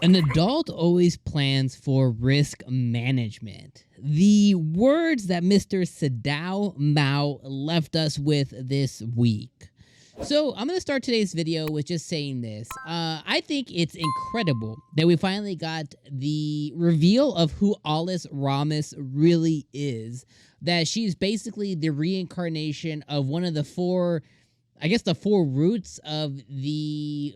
An adult always plans for risk management. The words that Mr. Sadou Mao left us with this week. So I'm going to start today's video with just saying this. I think it's incredible that we finally got the reveal of who Alas Ramus really is. That she's basically the reincarnation of one of the four, I guess the four roots of the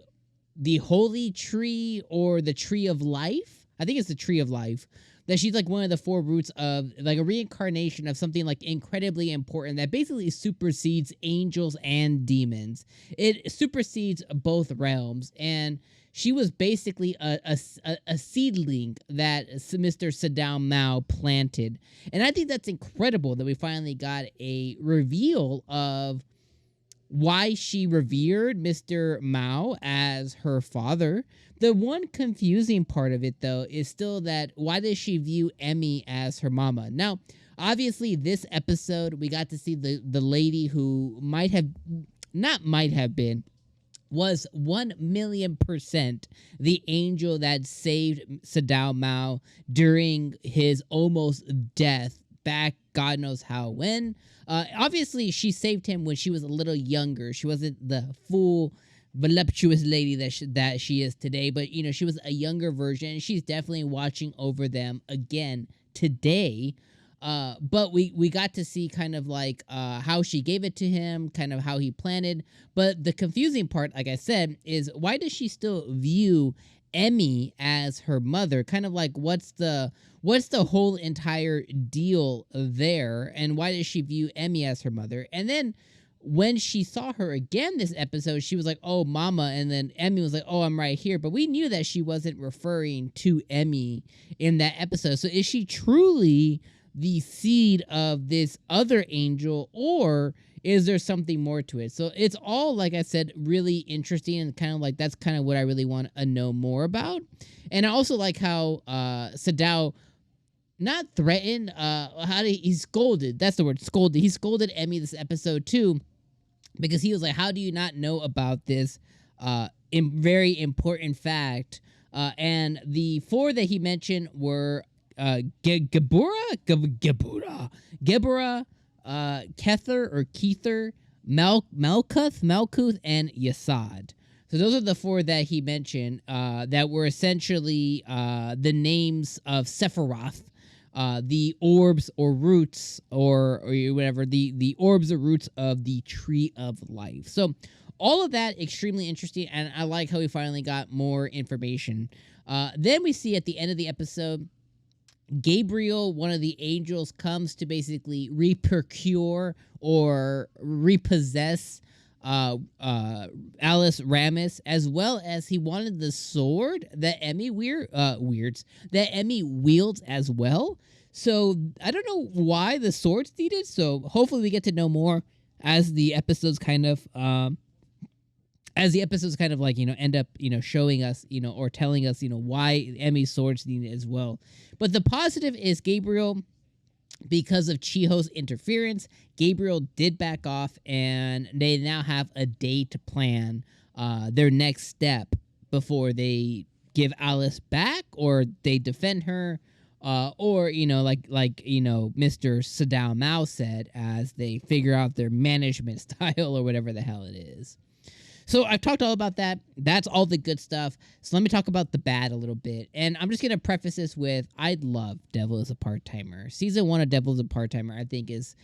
holy tree or the tree of life. I think it's the tree of life. That she's like one of the four roots of like a reincarnation of something like incredibly important that basically supersedes angels and demons. It supersedes both realms, and she was basically a seedling that Mr. Sadou Mao planted. And I think that's incredible that we finally got a reveal of why she revered Mr. Mao as her father. The one confusing part of it, though, is still that why does she view Emi as her mama? Now, obviously, this episode, we got to see the lady who was 1,000,000% the angel that saved Sadou Mao during his almost death back God knows how when. Obviously, she saved him when she was a little younger. She wasn't the full voluptuous lady that she is today, but you know, she was a younger version. She's definitely watching over them again today. But we got to see kind of like how she gave it to him, kind of how he planted. But the confusing part, like I said, is why does she still view Emi as her mother? Kind of like what's the whole entire deal there, and why does she view Emi as her mother? And then when she saw her again this episode, she was like, "Oh, mama," and then Emi was like, "Oh, I'm right here." But we knew that she wasn't referring to Emi in that episode. So is she truly the seed of this other angel, or is there something more to it? So it's all, like I said, really interesting, and kind of like that's kind of what I really want to know more about. And I also like how Sadou not threatened, he scolded. That's the word, scolded. He scolded Emi this episode too, because he was like, "How do you not know about this very important fact?" And the four that he mentioned were Geburah, Kether or Keither, Malkuth, and Yasad. So those are the four that he mentioned that were essentially the names of Sephiroth, the orbs or roots or whatever, the orbs or roots of the tree of life. So all of that extremely interesting, and I like how we finally got more information. Then we see at the end of the episode, Gabriel, one of the angels, comes to basically reprocure or repossess Alas Ramus, as well as he wanted the sword that Emi wields as well. So I don't know why the sword's needed. So hopefully we get to know more as the episodes kind of like, you know, end up, you know, showing us, you know, or telling us, you know, why Emi's sword's needed as well. But the positive is Gabriel, because of 𝐒𝐻𝐻's interference, Gabriel did back off, and they now have a day to plan their next step before they give Alice back, or they defend her, or, you know, like you know, Mr. Sadou Mao said, as they figure out their management style or whatever the hell it is. So I've talked all about that. That's all the good stuff. So let me talk about the bad a little bit. And I'm just going to preface this with, I love Devil is a Part-Timer. Season 1 of Devil is a Part-Timer, I think it's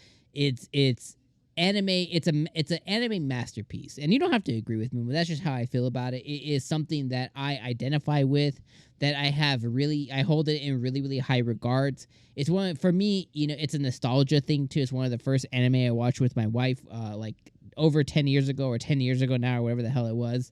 anime. It's an anime masterpiece. And you don't have to agree with me, but that's just how I feel about it. It is something that I identify with, that I hold it in really, really high regards. It's for me, you know, it's a nostalgia thing too. It's one of the first anime I watched with my wife, like over 10 years ago, or 10 years ago now, or whatever the hell it was,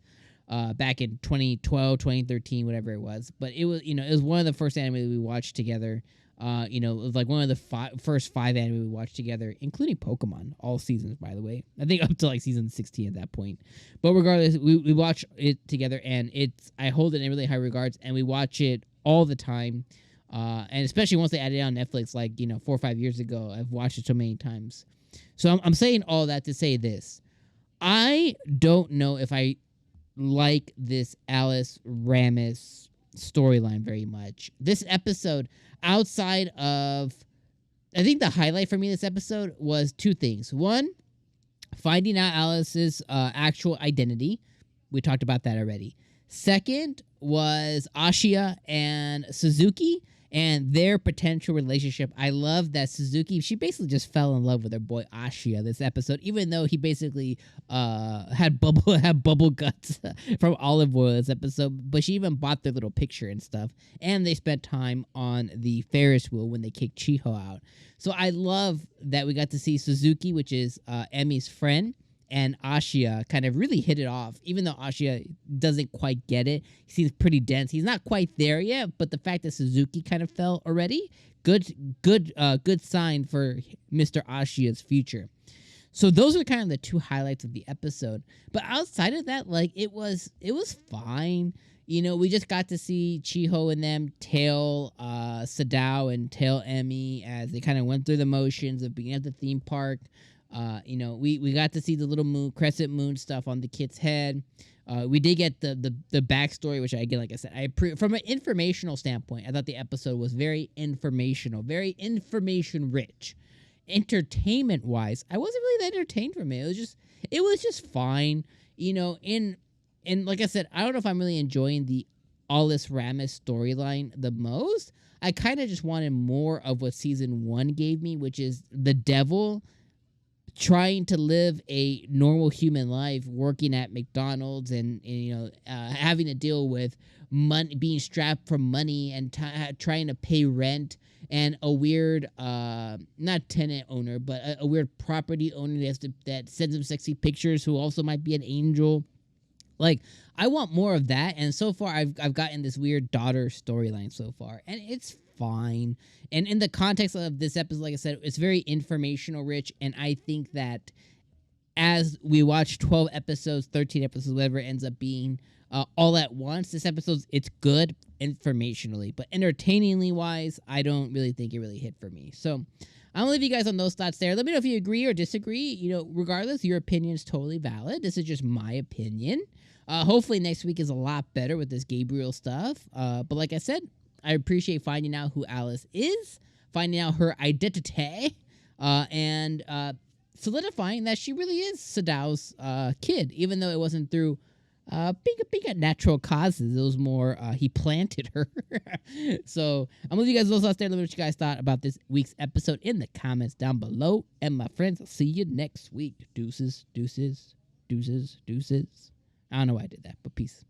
back in 2012, 2013, whatever it was. But it was, you know, it was one of the first anime we watched together. You know, it was like one of the first 5 anime we watched together, including Pokemon, all seasons, by the way. I think up to like season 16 at that point. But regardless, we watch it together, and I hold it in really high regards, and we watch it all the time. And especially once they added it on Netflix, like, you know, 4 or 5 years ago, I've watched it so many times. So I'm saying all that to say this. I don't know if I like this Alas Ramus storyline very much. This episode, outside of, I think the highlight for me this episode was two things. One, finding out Alice's actual identity. We talked about that already. Second was Ashia and Suzuki and their potential relationship. I love that Suzuki, she basically just fell in love with her boy Ashia this episode, even though he basically had bubble guts from olive oil this episode. But she even bought their little picture and stuff. And they spent time on the Ferris wheel when they kicked Chiho out. So I love that we got to see Suzuki, which is Emi's friend, and Ashia kind of really hit it off, even though Ashia doesn't quite get it. He seems pretty dense. He's not quite there yet, but the fact that Suzuki kind of fell already, good sign for Mr. Ashia's future. So those are kind of the two highlights of the episode. But outside of that, like, it was fine. You know, we just got to see Chiho and them tail Sadou and tail Emi as they kind of went through the motions of being at the theme park. You know, we got to see the little moon, crescent moon stuff on the kid's head. We did get the backstory, which again, like I said, from an informational standpoint, I thought the episode was very informational, very information rich. Entertainment wise, I wasn't really that entertained from it. It was just fine. You know, and like I said, I don't know if I'm really enjoying the Alas Ramus storyline the most. I kind of just wanted more of what season 1 gave me, which is the devil trying to live a normal human life, working at McDonald's and you know, having to deal with money, being strapped for money and trying to pay rent, and a weird, not tenant owner, but a weird property owner that sends him sexy pictures, who also might be an angel. Like, I want more of that, and so far I've gotten this weird daughter storyline so far, and it's fine. And in the context of this episode, like I said, it's very informational rich, and I think that as we watch 12 episodes, 13 episodes, whatever it ends up being, all at once, this episode's, it's good informationally, but entertainingly wise, I don't really think it really hit for me. So I'm gonna leave you guys on those thoughts there. Let me know if you agree or disagree. You know, regardless, your opinion is totally valid. This is just my opinion. Hopefully next week is a lot better with this Gabriel stuff. But like I said, I appreciate finding out who Alice is, finding out her identity, and solidifying that she really is Sadou's kid, even though it wasn't through big natural causes. It was more he planted her. So I'm gonna leave you guys those thoughts there. Let me know what you guys thought about this week's episode in the comments down below. And my friends, I'll see you next week. Deuces, deuces, deuces, deuces. I don't know why I did that, but peace.